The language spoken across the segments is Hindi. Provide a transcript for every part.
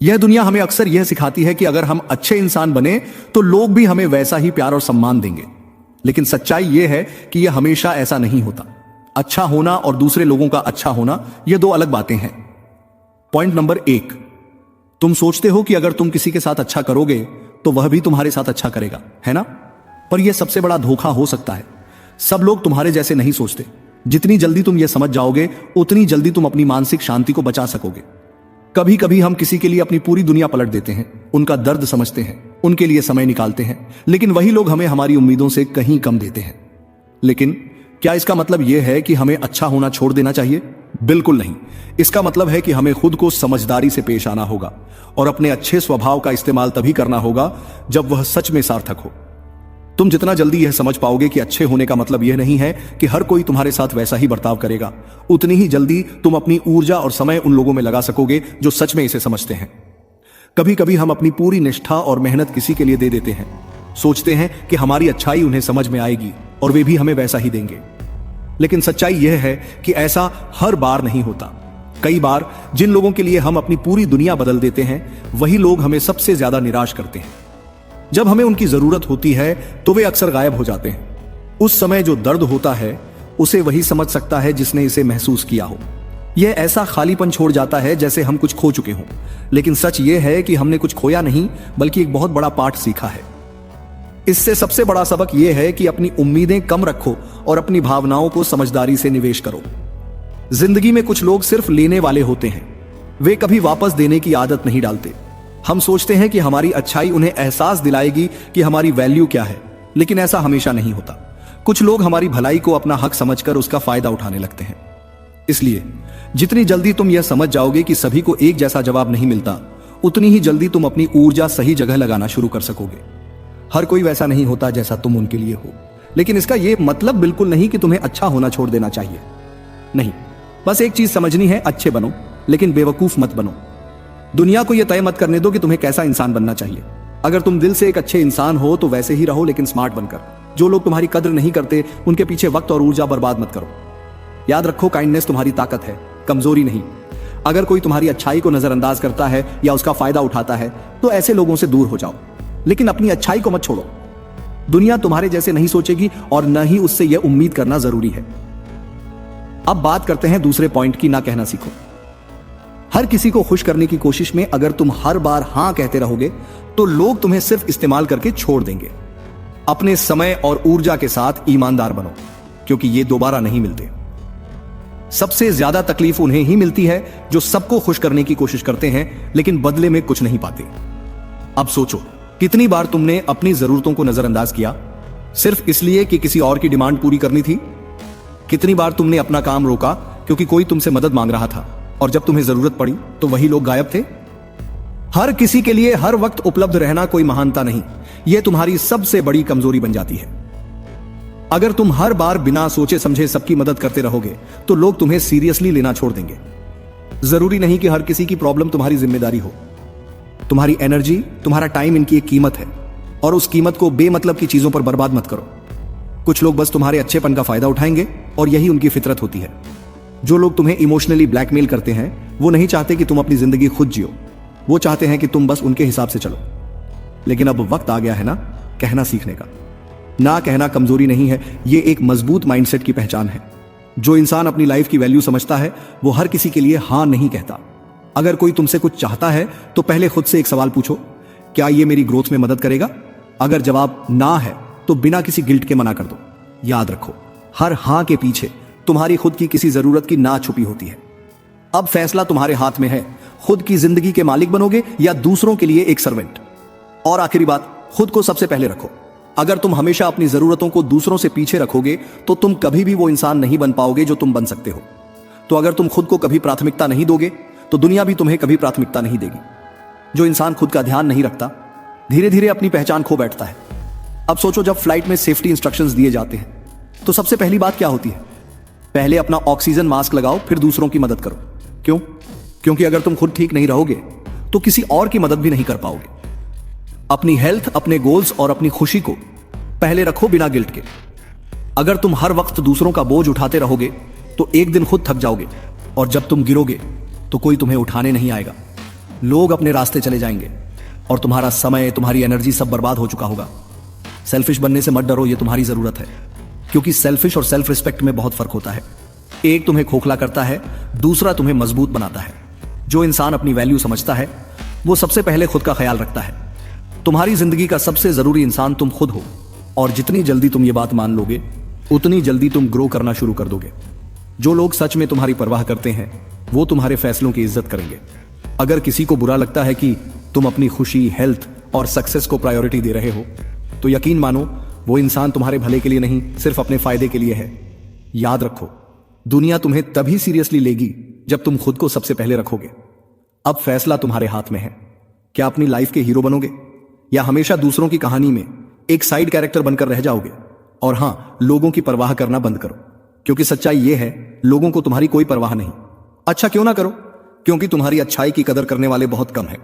यह दुनिया हमें अक्सर यह सिखाती है कि अगर हम अच्छे इंसान बने तो लोग भी हमें वैसा ही प्यार और सम्मान देंगे। लेकिन सच्चाई यह है कि यह हमेशा ऐसा नहीं होता। अच्छा होना और दूसरे लोगों का अच्छा होना यह दो अलग बातें हैं। पॉइंट नंबर 1, तुम सोचते हो कि अगर तुम किसी के साथ अच्छा करोगे तो वह भी तुम्हारे साथ अच्छा करेगा, है ना? पर यह सबसे बड़ा धोखा हो सकता है। सब लोग तुम्हारे जैसे नहीं सोचते। जितनी जल्दी तुम यह समझ जाओगे उतनी जल्दी तुम अपनी मानसिक शांति को बचा सकोगे। कभी कभी हम किसी के लिए अपनी पूरी दुनिया पलट देते हैं, उनका दर्द समझते हैं, उनके लिए समय निकालते हैं, लेकिन वही लोग हमें हमारी उम्मीदों से कहीं कम देते हैं। लेकिन क्या इसका मतलब यह है कि हमें अच्छा होना छोड़ देना चाहिए? बिल्कुल नहीं। इसका मतलब है कि हमें खुद को समझदारी से पेश आना होगा और अपने अच्छे स्वभाव का इस्तेमाल तभी करना होगा जब वह सच में सार्थक हो। तुम जितना जल्दी यह समझ पाओगे कि अच्छे होने का मतलब यह नहीं है कि हर कोई तुम्हारे साथ वैसा ही बर्ताव करेगा, उतनी ही जल्दी तुम अपनी ऊर्जा और समय उन लोगों में लगा सकोगे जो सच में इसे समझते हैं। कभी कभी हम अपनी पूरी निष्ठा और मेहनत किसी के लिए दे देते हैं, सोचते हैं कि हमारी अच्छाई उन्हें समझ में आएगी और वे भी हमें वैसा ही देंगे। लेकिन सच्चाई यह है कि ऐसा हर बार नहीं होता। कई बार जिन लोगों के लिए हम अपनी पूरी दुनिया बदल देते हैं वही लोग हमें सबसे ज्यादा निराश करते हैं। जब हमें उनकी जरूरत होती है तो वे अक्सर गायब हो जाते हैं। उस समय जो दर्द होता है उसे वही समझ सकता है जिसने इसे महसूस किया हो। यह ऐसा खालीपन छोड़ जाता है जैसे हम कुछ खो चुके हों। लेकिन सच यह है कि हमने कुछ खोया नहीं बल्कि एक बहुत बड़ा पाठ सीखा है। इससे सबसे बड़ा सबक यह है कि अपनी उम्मीदें कम रखो और अपनी भावनाओं को समझदारी से निवेश करो। जिंदगी में कुछ लोग सिर्फ लेने वाले होते हैं, वे कभी वापस देने की आदत नहीं डालते। हम सोचते हैं कि हमारी अच्छाई उन्हें एहसास दिलाएगी कि हमारी वैल्यू क्या है, लेकिन ऐसा हमेशा नहीं होता। कुछ लोग हमारी भलाई को अपना हक समझकर उसका फायदा उठाने लगते हैं। इसलिए जितनी जल्दी तुम यह समझ जाओगे कि सभी को एक जैसा जवाब नहीं मिलता, उतनी ही जल्दी तुम अपनी ऊर्जा सही जगह लगाना शुरू कर सकोगे। हर कोई वैसा नहीं होता जैसा तुम उनके लिए हो, लेकिन इसका यह मतलब बिल्कुल नहीं कि तुम्हें अच्छा होना छोड़ देना चाहिए। नहीं, बस एक चीज समझनी है, अच्छे बनो लेकिन बेवकूफ मत बनो। दुनिया को यह तय मत करने दो कि तुम्हें कैसा इंसान बनना चाहिए। अगर तुम दिल से एक अच्छे इंसान हो तो वैसे ही रहो, लेकिन स्मार्ट बनकर। जो लोग तुम्हारी कद्र नहीं करते उनके पीछे वक्त और ऊर्जा बर्बाद मत करो। याद रखो, काइंडनेस तुम्हारी ताकत है, कमजोरी नहीं। अगर कोई तुम्हारी अच्छाई को नजरअंदाज करता है या उसका फायदा उठाता है तो ऐसे लोगों से दूर हो जाओ, लेकिन अपनी अच्छाई को मत छोड़ो। दुनिया तुम्हारे जैसे नहीं सोचेगी और न ही उससे यह उम्मीद करना जरूरी है। अब बात करते हैं दूसरे पॉइंट की, ना कहना सीखो। हर किसी को खुश करने की कोशिश में अगर तुम हर बार हां कहते रहोगे तो लोग तुम्हें सिर्फ इस्तेमाल करके छोड़ देंगे। अपने समय और ऊर्जा के साथ ईमानदार बनो, क्योंकि ये दोबारा नहीं मिलते। सबसे ज्यादा तकलीफ उन्हें ही मिलती है जो सबको खुश करने की कोशिश करते हैं लेकिन बदले में कुछ नहीं पाते। अब सोचो, कितनी बार तुमने अपनी जरूरतों को नजरअंदाज किया सिर्फ इसलिए कि किसी और की डिमांड पूरी करनी थी? कितनी बार तुमने अपना काम रोका क्योंकि कोई तुमसे मदद मांग रहा था और जब तुम्हें जरूरत पड़ी तो वही लोग गायब थे? हर किसी के लिए हर वक्त उपलब्ध रहना कोई महानता नहीं, यह तुम्हारी सबसे बड़ी कमजोरी बन जाती है। अगर तुम हर बार बिना सोचे समझे सबकी मदद करते रहोगे तो लोग तुम्हें सीरियसली लेना छोड़ देंगे। जरूरी नहीं कि हर किसी की प्रॉब्लम तुम्हारी जिम्मेदारी हो। तुम्हारी एनर्जी, तुम्हारा टाइम, इनकी एक कीमत है और उस कीमत को बेमतलब की चीजों पर बर्बाद मत करो। कुछ लोग बस तुम्हारे अच्छेपन का फायदा उठाएंगे और यही उनकी फितरत होती है। जो लोग तुम्हें इमोशनली ब्लैकमेल करते हैं वो नहीं चाहते कि तुम अपनी जिंदगी खुद जियो, वो चाहते हैं कि तुम बस उनके हिसाब से चलो। लेकिन अब वक्त आ गया है ना कहना सीखने का। ना कहना कमजोरी नहीं है, ये एक मजबूत माइंडसेट की पहचान है। जो इंसान अपनी लाइफ की वैल्यू समझता है वो हर किसी के लिए हां नहीं कहता। अगर कोई तुमसे कुछ चाहता है तो पहले खुद से एक सवाल पूछो, क्या ये मेरी ग्रोथ में मदद करेगा? अगर जवाब ना है तो बिना किसी गिल्ट के मना कर दो। याद रखो, हर हां के पीछे तुम्हारी खुद की किसी जरूरत की ना छुपी होती है। अब फैसला तुम्हारे हाथ में है, खुद की जिंदगी के मालिक बनोगे या दूसरों के लिए एक सर्वेंट। और आखिरी बात, खुद को सबसे पहले रखो। अगर तुम हमेशा अपनी जरूरतों को दूसरों से पीछे रखोगे तो तुम कभी भी वो इंसान नहीं बन पाओगे जो तुम बन सकते हो। तो अगर तुम खुद को कभी प्राथमिकता नहीं दोगे तो दुनिया भी तुम्हें कभी प्राथमिकता नहीं देगी। जो इंसान खुद का ध्यान नहीं रखता धीरे धीरे अपनी पहचान खो बैठता है। अब सोचो, जब फ्लाइट में सेफ्टी इंस्ट्रक्शंस दिए जाते हैं तो सबसे पहली बात क्या होती है? पहले अपना ऑक्सीजन मास्क लगाओ, फिर दूसरों की मदद करो। क्यों? क्योंकि अगर तुम खुद ठीक नहीं रहोगे तो किसी और की मदद भी नहीं कर पाओगे। अपनी हेल्थ, अपने गोल्स और अपनी खुशी को पहले रखो बिना गिल्ट के। अगर तुम हर वक्त दूसरों का बोझ उठाते रहोगे तो एक दिन खुद थक जाओगे और जब तुम गिरोगे तो कोई तुम्हें उठाने नहीं आएगा। लोग अपने रास्ते चले जाएंगे और तुम्हारा समय, तुम्हारी एनर्जी सब बर्बाद हो चुका होगा। सेल्फिश बनने से मत डरो, ये तुम्हारी जरूरत है, क्योंकि सेल्फिश और सेल्फ रिस्पेक्ट में बहुत फर्क होता है। एक तुम्हें खोखला करता है, दूसरा तुम्हें मजबूत बनाता है। जो इंसान अपनी वैल्यू समझता है वो सबसे पहले खुद का ख्याल रखता है। तुम्हारी जिंदगी का सबसे जरूरी इंसान तुम खुद हो, और जितनी जल्दी तुम ये बात मान लोगे उतनी जल्दी तुम ग्रो करना शुरू कर दोगे। जो लोग सच में तुम्हारी परवाह करते हैं वो तुम्हारे फैसलों की इज्जत करेंगे। अगर किसी को बुरा लगता है कि तुम अपनी खुशी, हेल्थ और सक्सेस को प्रायोरिटी दे रहे हो, तो यकीन मानो वो इंसान तुम्हारे भले के लिए नहीं, सिर्फ अपने फायदे के लिए है। याद रखो, दुनिया तुम्हें तभी सीरियसली लेगी जब तुम खुद को सबसे पहले रखोगे। अब फैसला तुम्हारे हाथ में है। क्या अपनी लाइफ के हीरो बनोगे या हमेशा दूसरों की कहानी में एक साइड कैरेक्टर बनकर रह जाओगे? और हां, लोगों की परवाह करना बंद करो, क्योंकि सच्चाई यह है, लोगों को तुम्हारी कोई परवाह नहीं। अच्छा क्यों ना करो? क्योंकि तुम्हारी अच्छाई की कदर करने वाले बहुत कम हैं।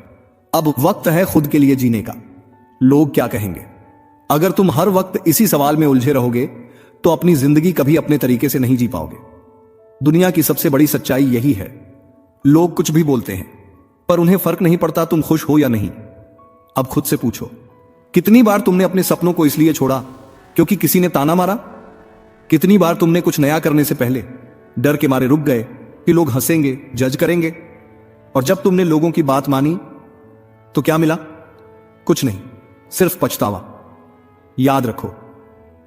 अब वक्त है खुद के लिए जीने का। लोग क्या कहेंगे? अगर तुम हर वक्त इसी सवाल में उलझे रहोगे तो अपनी जिंदगी कभी अपने तरीके से नहीं जी पाओगे। दुनिया की सबसे बड़ी सच्चाई यही है, लोग कुछ भी बोलते हैं पर उन्हें फर्क नहीं पड़ता तुम खुश हो या नहीं। अब खुद से पूछो, कितनी बार तुमने अपने सपनों को इसलिए छोड़ा क्योंकि किसी ने ताना मारा? कितनी बार तुमने कुछ नया करने से पहले डर के मारे रुक गए कि लोग हंसेंगे, जज करेंगे? और जब तुमने लोगों की बात मानी तो क्या मिला? कुछ नहीं, सिर्फ पछतावा। याद रखो,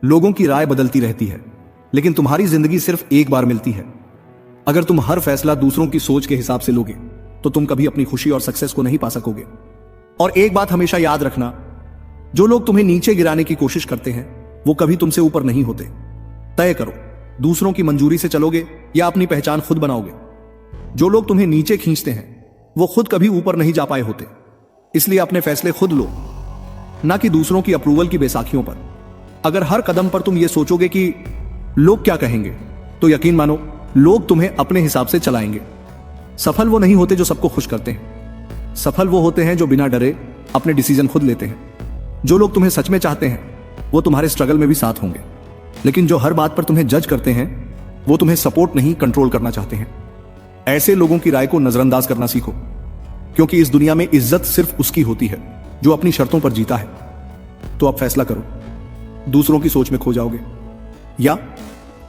लोगों की राय बदलती रहती है, लेकिन तुम्हारी जिंदगी सिर्फ एक बार मिलती है। अगर तुम हर फैसला दूसरों की सोच के हिसाब से लोगे तो तुम कभी अपनी खुशी और सक्सेस को नहीं पा सकोगे। और एक बात हमेशा याद रखना, जो लोग तुम्हें नीचे गिराने की कोशिश करते हैं वो कभी तुमसे ऊपर नहीं होते। तय करो, दूसरों की मंजूरी से चलोगे या अपनी पहचान खुद बनाओगे। जो लोग तुम्हें नीचे खींचते हैं वो खुद कभी ऊपर नहीं जा पाए होते। इसलिए अपने फैसले खुद लो, ना कि दूसरों की अप्रूवल की बैसाखियों पर। अगर हर कदम पर तुम ये सोचोगे कि लोग क्या कहेंगे, तो यकीन मानो लोग तुम्हें अपने हिसाब से चलाएंगे। सफल वो नहीं होते जो सबको खुश करते हैं, सफल वो होते हैं जो बिना डरे अपने डिसीजन खुद लेते हैं। जो लोग तुम्हें सच में चाहते हैं वो तुम्हारे स्ट्रगल में भी साथ होंगे, लेकिन जो हर बात पर तुम्हें जज करते हैं वो तुम्हें सपोर्ट नहीं, कंट्रोल करना चाहते हैं। ऐसे लोगों की राय को नजरअंदाज करना सीखो, क्योंकि इस दुनिया में इज्जत सिर्फ उसकी होती है जो अपनी शर्तों पर जीता है। तो अब फैसला करो, दूसरों की सोच में खो जाओगे या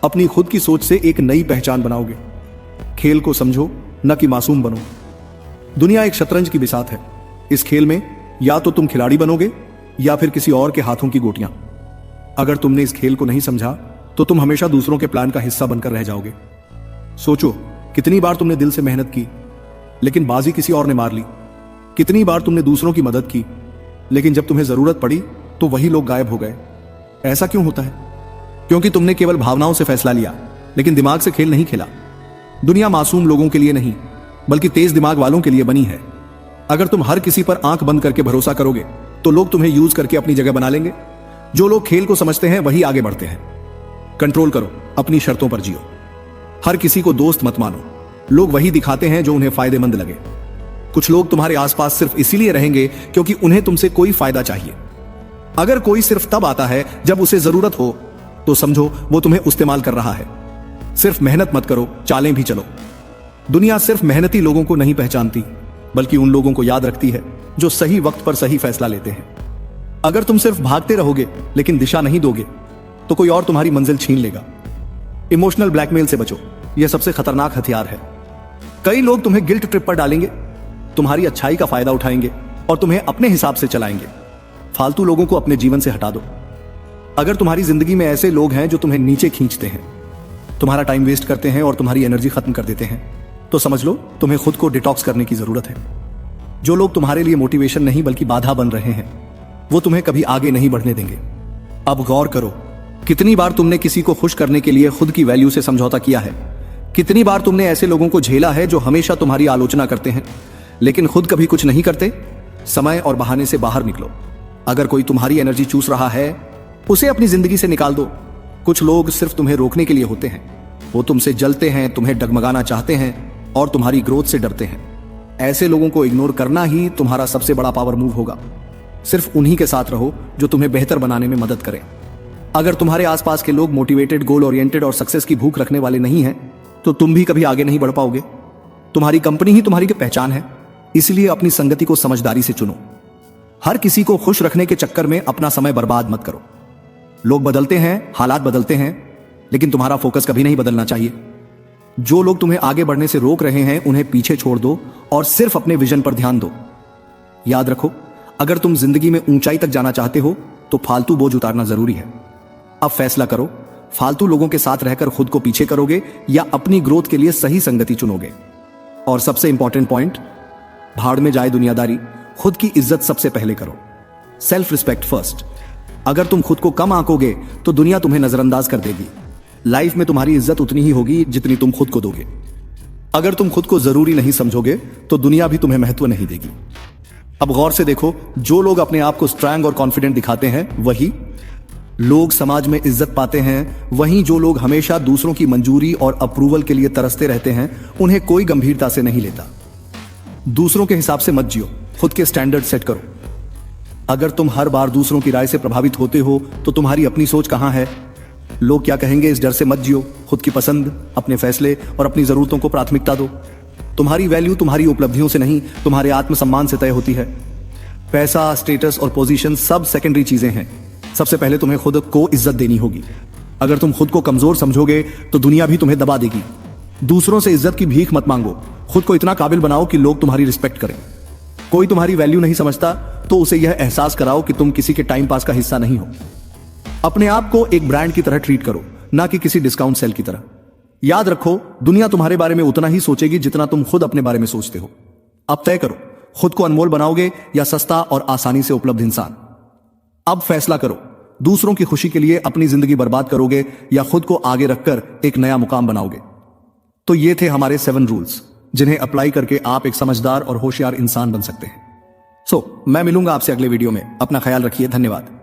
अपनी खुद की सोच से एक नई पहचान बनाओगे। खेल को समझो, न कि मासूम बनो। दुनिया एक शतरंज की बिसात है। इस खेल में या तो तुम खिलाड़ी बनोगे या फिर किसी और के हाथों की गोटियां। अगर तुमने इस खेल को नहीं समझा तो तुम हमेशा दूसरों के प्लान का हिस्सा बनकर रह जाओगे। सोचो, कितनी बार तुमने दिल से मेहनत की लेकिन बाजी किसी और ने मार ली। कितनी बार तुमने दूसरों की मदद की, लेकिन जब तुम्हें जरूरत पड़ी तो वही लोग गायब हो गए। ऐसा क्यों होता है? क्योंकि तुमने केवल भावनाओं से फैसला लिया, लेकिन दिमाग से खेल नहीं खेला। दुनिया मासूम लोगों के लिए नहीं, बल्कि तेज दिमाग वालों के लिए बनी है। अगर तुम हर किसी पर आंख बंद करके भरोसा करोगे तो लोग तुम्हें यूज करके अपनी जगह बना लेंगे। जो लोग खेल को समझते हैं वही आगे बढ़ते हैं। कंट्रोल करो, अपनी शर्तों पर जियो। हर किसी को दोस्त मत मानो, लोग वही दिखाते हैं जो उन्हें फायदेमंद लगे। कुछ लोग तुम्हारे आसपास सिर्फ इसीलिए रहेंगे क्योंकि उन्हें तुमसे कोई फायदा चाहिए। अगर कोई सिर्फ तब आता है जब उसे जरूरत हो तो समझो वो तुम्हें इस्तेमाल कर रहा है। सिर्फ मेहनत मत करो, चालें भी चलो। दुनिया सिर्फ मेहनती लोगों को नहीं पहचानती, बल्कि उन लोगों को याद रखती है जो सही वक्त पर सही फैसला लेते हैं। अगर तुम सिर्फ भागते रहोगे लेकिन दिशा नहीं दोगे तो कोई और तुम्हारी मंजिल छीन लेगा। इमोशनल ब्लैकमेल से बचो, यह सबसे खतरनाक हथियार है। कई लोग तुम्हें गिल्ट ट्रिप पर डालेंगे, तुम्हारी अच्छाई का फायदा उठाएंगे और तुम्हें अपने हिसाब से चलाएंगे। फालतू लोगों को अपने जीवन से हटा दो। अगर तुम्हारी जिंदगी में ऐसे लोग हैं जो तुम्हें नीचे खींचते हैं, तुम्हारा टाइम वेस्ट करते हैं और तुम्हारी एनर्जी खत्म कर देते हैं, तो समझ लो तुम्हें खुद को डिटॉक्स करने की जरूरत है। जो लोग तुम्हारे लिए मोटिवेशन नहीं बल्कि बाधा बन रहे हैं, वो तुम्हें कभी आगे नहीं बढ़ने देंगे। अब गौर करो, कितनी बार तुमने किसी को खुश करने के लिए खुद की वैल्यू से समझौता किया है? कितनी बार तुमने ऐसे लोगों को झेला है जो हमेशा तुम्हारी आलोचना करते हैं लेकिन खुद कभी कुछ नहीं करते? समय और बहाने से बाहर निकलो। अगर कोई तुम्हारी एनर्जी चूस रहा है, उसे अपनी जिंदगी से निकाल दो। कुछ लोग सिर्फ तुम्हें रोकने के लिए होते हैं। वो तुमसे जलते हैं, तुम्हें डगमगाना चाहते हैं और तुम्हारी ग्रोथ से डरते हैं। ऐसे लोगों को इग्नोर करना ही तुम्हारा सबसे बड़ा पावर मूव होगा। सिर्फ उन्हीं के साथ रहो जो तुम्हें बेहतर बनाने में मदद करें। अगर तुम्हारे आसपास के लोग मोटिवेटेड, गोल ओरिएंटेड और सक्सेस की भूख रखने वाले नहीं हैं, तो तुम भी कभी आगे नहीं बढ़ पाओगे। तुम्हारी कंपनी ही तुम्हारी की पहचान है। इसलिए अपनी संगति को समझदारी से चुनो। हर किसी को खुश रखने के चक्कर में अपना समय बर्बाद मत करो। लोग बदलते हैं, हालात बदलते हैं, लेकिन तुम्हारा फोकस कभी नहीं बदलना चाहिए। जो लोग तुम्हें आगे बढ़ने से रोक रहे हैं उन्हें पीछे छोड़ दो और सिर्फ अपने विजन पर ध्यान दो। याद रखो, अगर तुम जिंदगी में ऊंचाई तक जाना चाहते हो तो फालतू बोझ उतारना जरूरी है। अब फैसला करो, फालतू लोगों के साथ रहकर खुद को पीछे करोगे या अपनी ग्रोथ के लिए सही संगति चुनोगे। और सबसे इंपॉर्टेंट पॉइंट, भाड़ में जाए दुनियादारी, खुद की इज्जत सबसे पहले करो। Self respect first. अगर तुम खुद को कम आंकोगे तो दुनिया तुम्हें नजरअंदाज कर देगी। लाइफ में तुम्हारी इज्जत उतनी ही होगी जितनी तुम खुद को दोगे। अगर तुम खुद को जरूरी नहीं समझोगे तो दुनिया भी तुम्हें महत्व नहीं देगी। अब गौर से देखो, जो लोग अपने आप को स्ट्रांग और कॉन्फिडेंट दिखाते हैं वही लोग समाज में इज्जत पाते हैं। वहीं जो लोग हमेशा दूसरों की मंजूरी और अप्रूवल के लिए तरसते रहते हैं उन्हें कोई गंभीरता से नहीं लेता। दूसरों के हिसाब से मत जियो, खुद के स्टैंडर्ड सेट करो। अगर तुम हर बार दूसरों की राय से प्रभावित होते हो तो तुम्हारी अपनी सोच कहां है? लोग क्या कहेंगे इस डर से मत जियो। खुद की पसंद, अपने फैसले और अपनी जरूरतों को प्राथमिकता दो। तुम्हारी वैल्यू तुम्हारी उपलब्धियों से नहीं, तुम्हारे आत्मसम्मान से तय होती है। पैसा, स्टेटस और पोजीशन सब सेकेंडरी चीजें हैं। सबसे पहले तुम्हें खुद को इज्जत देनी होगी। अगर तुम खुद को कमजोर समझोगे तो दुनिया भी तुम्हें दबा देगी। दूसरों से इज्जत की भीख मत मांगो, खुद को इतना काबिल बनाओ कि लोग तुम्हारी रिस्पेक्ट करें। कोई तुम्हारी वैल्यू नहीं समझता तो उसे यह एहसास कराओ कि तुम किसी के टाइम पास का हिस्सा नहीं हो। अपने आप को एक ब्रांड की तरह ट्रीट करो, ना कि किसी डिस्काउंट सेल की तरह। याद रखो, दुनिया तुम्हारे बारे में उतना ही सोचेगी जितना तुम खुद अपने बारे में सोचते हो। अब तय करो, खुद को अनमोल बनाओगे या सस्ता और आसानी से उपलब्ध इंसान। अब फैसला करो, दूसरों की खुशी के लिए अपनी जिंदगी बर्बाद करोगे या खुद को आगे रखकर एक नया मुकाम बनाओगे। तो ये थे हमारे 7 रूल्स, जिन्हें अप्लाई करके आप एक समझदार और होशियार इंसान बन सकते हैं। मैं मिलूंगा आपसे अगले वीडियो में। अपना ख्याल रखिए। धन्यवाद।